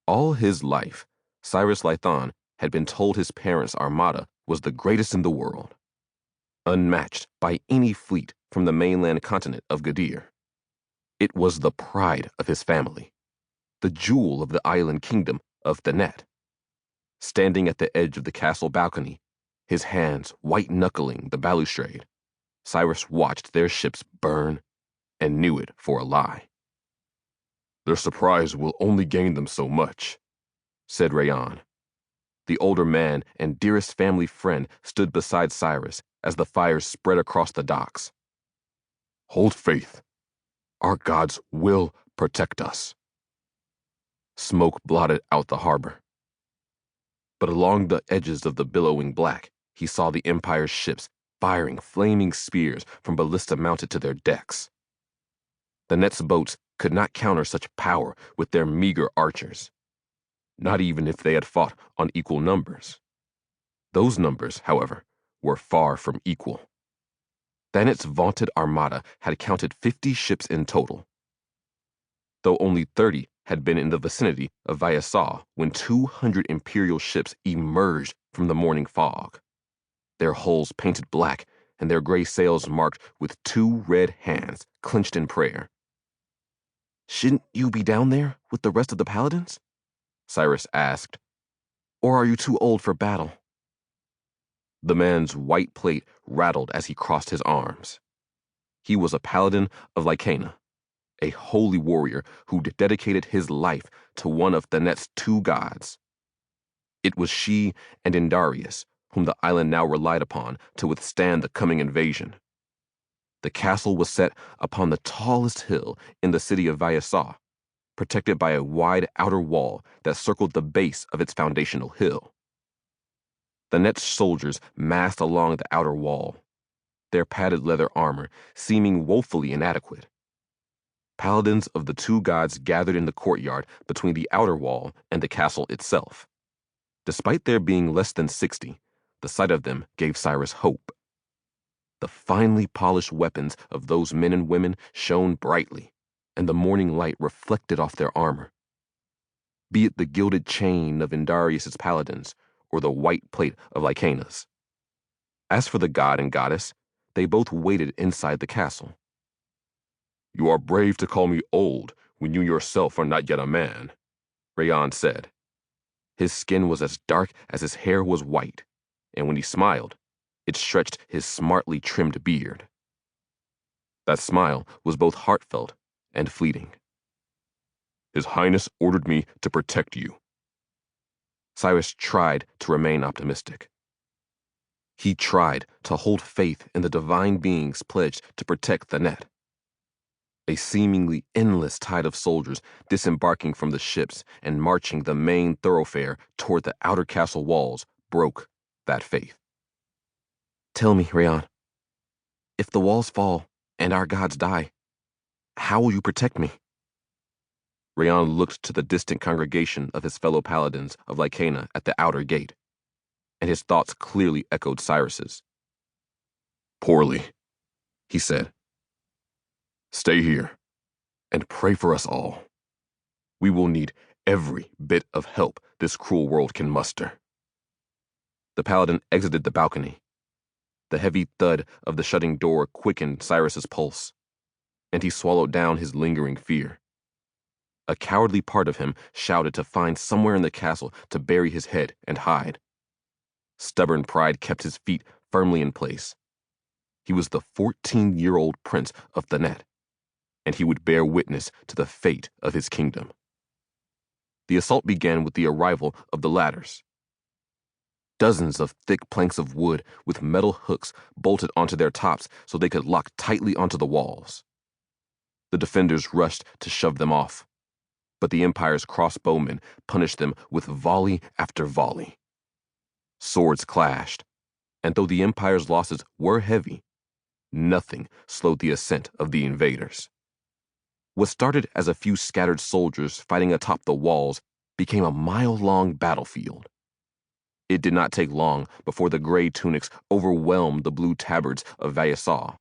All his life, Cyrus Lython had been told his parents' armada was the greatest in the world, unmatched by any fleet from the mainland continent of Gadir. It was the pride of his family, the jewel of the island kingdom of Thanet. Standing at the edge of the castle balcony, his hands white-knuckling the balustrade, Cyrus watched their ships burn and knew it for a lie. "Their surprise will only gain them so much," said Rayan. The older man and dearest family friend stood beside Cyrus as the fires spread across the docks. "Hold faith. Our gods will protect us." Smoke blotted out the harbor. But along the edges of the billowing black, he saw the Empire's ships firing flaming spears from ballista mounted to their decks. The Net's boats could not counter such power with their meager archers, not even if they had fought on equal numbers. Those numbers, however, were far from equal. Thanet's vaunted armada had counted 50 ships in total, though only 30 had been in the vicinity of Vayasaw when 200 imperial ships emerged from the morning fog, their hulls painted black and their gray sails marked with 2 red hands clenched in prayer. "Shouldn't you be down there with the rest of the paladins?" Cyrus asked. "Or are you too old for battle?" The man's white plate rattled as he crossed his arms. He was a paladin of Lycaena, a holy warrior who dedicated his life to one of Thanet's 2 gods. It was she and Indarius whom the island now relied upon to withstand the coming invasion. The castle was set upon the tallest hill in the city of Vayasaw, protected by a wide outer wall that circled the base of its foundational hill. Thanet's soldiers massed along the outer wall, their padded leather armor seeming woefully inadequate. Paladins of the 2 gods gathered in the courtyard between the outer wall and the castle itself. Despite there being less than 60, the sight of them gave Cyrus hope. The finely polished weapons of those men and women shone brightly, and the morning light reflected off their armor. Be it the gilded chain of Indarius's paladins, or the white plate of Lycaena's. As for the god and goddess, they both waited inside the castle. "You are brave to call me old when you yourself are not yet a man," Rayan said. His skin was as dark as his hair was white, and when he smiled, it stretched his smartly trimmed beard. That smile was both heartfelt and fleeting. "His Highness ordered me to protect you." Cyrus tried to remain optimistic. He tried to hold faith in the divine beings pledged to protect Thanet. A seemingly endless tide of soldiers disembarking from the ships and marching the main thoroughfare toward the outer castle walls broke that faith. "Tell me, Rayan, if the walls fall and our gods die, how will you protect me?" Rayan looked to the distant congregation of his fellow paladins of Lycaena at the outer gate, and his thoughts clearly echoed Cyrus's. "Poorly," he said. "Stay here and pray for us all. We will need every bit of help this cruel world can muster." The paladin exited the balcony. The heavy thud of the shutting door quickened Cyrus's pulse, and he swallowed down his lingering fear. A cowardly part of him shouted to find somewhere in the castle to bury his head and hide. Stubborn pride kept his feet firmly in place. He was the 14-year-old prince of Thanet, and he would bear witness to the fate of his kingdom. The assault began with the arrival of the ladders. Dozens of thick planks of wood with metal hooks bolted onto their tops so they could lock tightly onto the walls. The defenders rushed to shove them off, but the Empire's crossbowmen punished them with volley after volley. Swords clashed, and though the Empire's losses were heavy, nothing slowed the ascent of the invaders. What started as a few scattered soldiers fighting atop the walls became a mile-long battlefield. It did not take long before the gray tunics overwhelmed the blue tabards of Vayasaw,